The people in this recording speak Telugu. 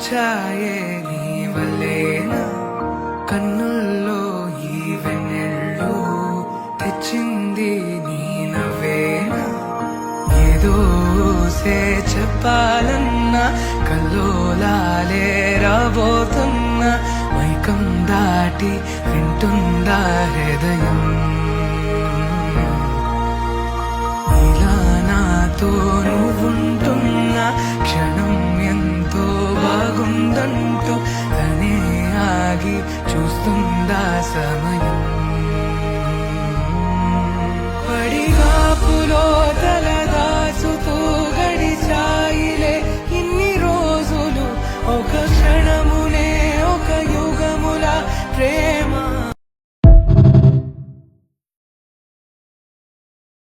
వచ్చాయే నీ వల్లేనా కన్నుల్లో ఈ వెన్నెళ్ళు తెచ్చింది నీ నవ్వేనా ఏదో చెప్పాలన్నా కల్లోలాలే రాబోతున్నా మైకం దాటి వింటుందా హృదయం ఇలా నాతో నువ్వుంటున్నా క్షణం ఎంతో బాగుందంటూ తనే ఆగి చూస్తుందా సమయం పడిగాపులో